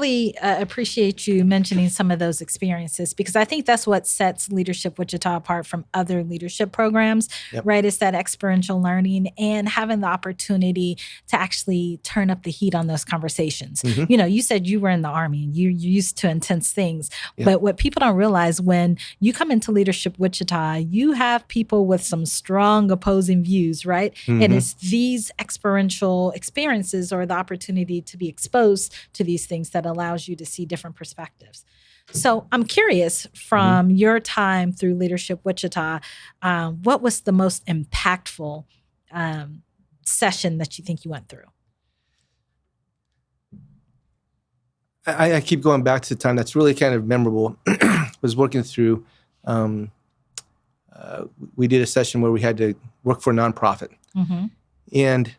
really appreciate you mentioning some of those experiences, because I think that's what sets Leadership Wichita apart from other leadership programs, Yep. right? It's that experiential learning and having the opportunity to actually turn up the heat on those conversations. Mm-hmm. You said you were in the Army and you're used to intense things, Yep. but what people don't realize, when you come into Leadership Wichita, you have people with some strong opposing views, right? Mm-hmm. And it's these experiential experiences or the opportunity to be exposed to these things that allows you to see different perspectives. So I'm curious, from your time through Leadership Wichita, what was the most impactful session that you think you went through? I keep going back to the time that's really kind of memorable. Was working through, we did a session where we had to work for a nonprofit. Mm-hmm. And,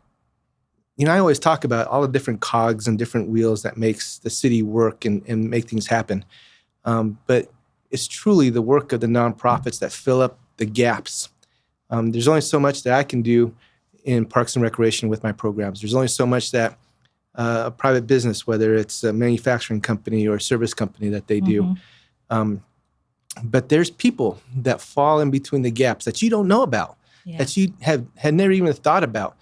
I always talk about all the different cogs and different wheels that makes the city work and make things happen. But it's truly the work of the nonprofits that fill up the gaps. There's only so much that I can do in Parks and Recreation with my programs. There's only so much that a private business, whether it's a manufacturing company or a service company, that they do. But there's people that fall in between the gaps that you don't know about, that you had never even thought about.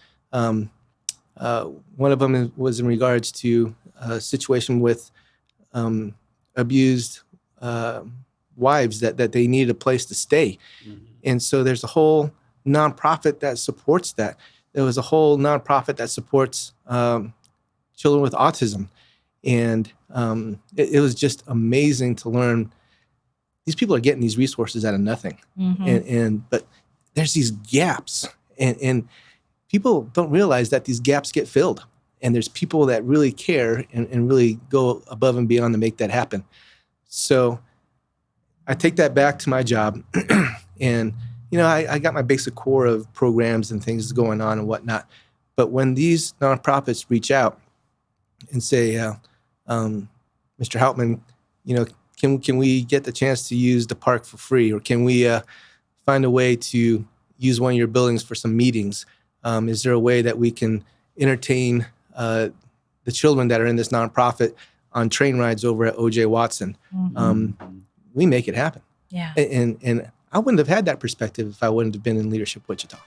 One of them was in regards to a situation with abused wives that they needed a place to stay. Mm-hmm. And so there's a whole nonprofit that supports that. There was a whole nonprofit that supports children with autism. And it was just amazing to learn these people are getting these resources out of nothing. Mm-hmm. But there's these gaps, and people don't realize that these gaps get filled. And there's people that really care and really go above and beyond to make that happen. So I take that back to my job. And, I got my basic core of programs and things going on and whatnot. But when these nonprofits reach out and say, Mr. Houtman, can we get the chance to use the park for free? Or can we find a way to use one of your buildings for some meetings? Is there a way that we can entertain the children that are in this nonprofit on train rides over at O.J. Watson? Mm-hmm. We make it happen. Yeah. And I wouldn't have had that perspective if I wouldn't have been in Leadership Wichita.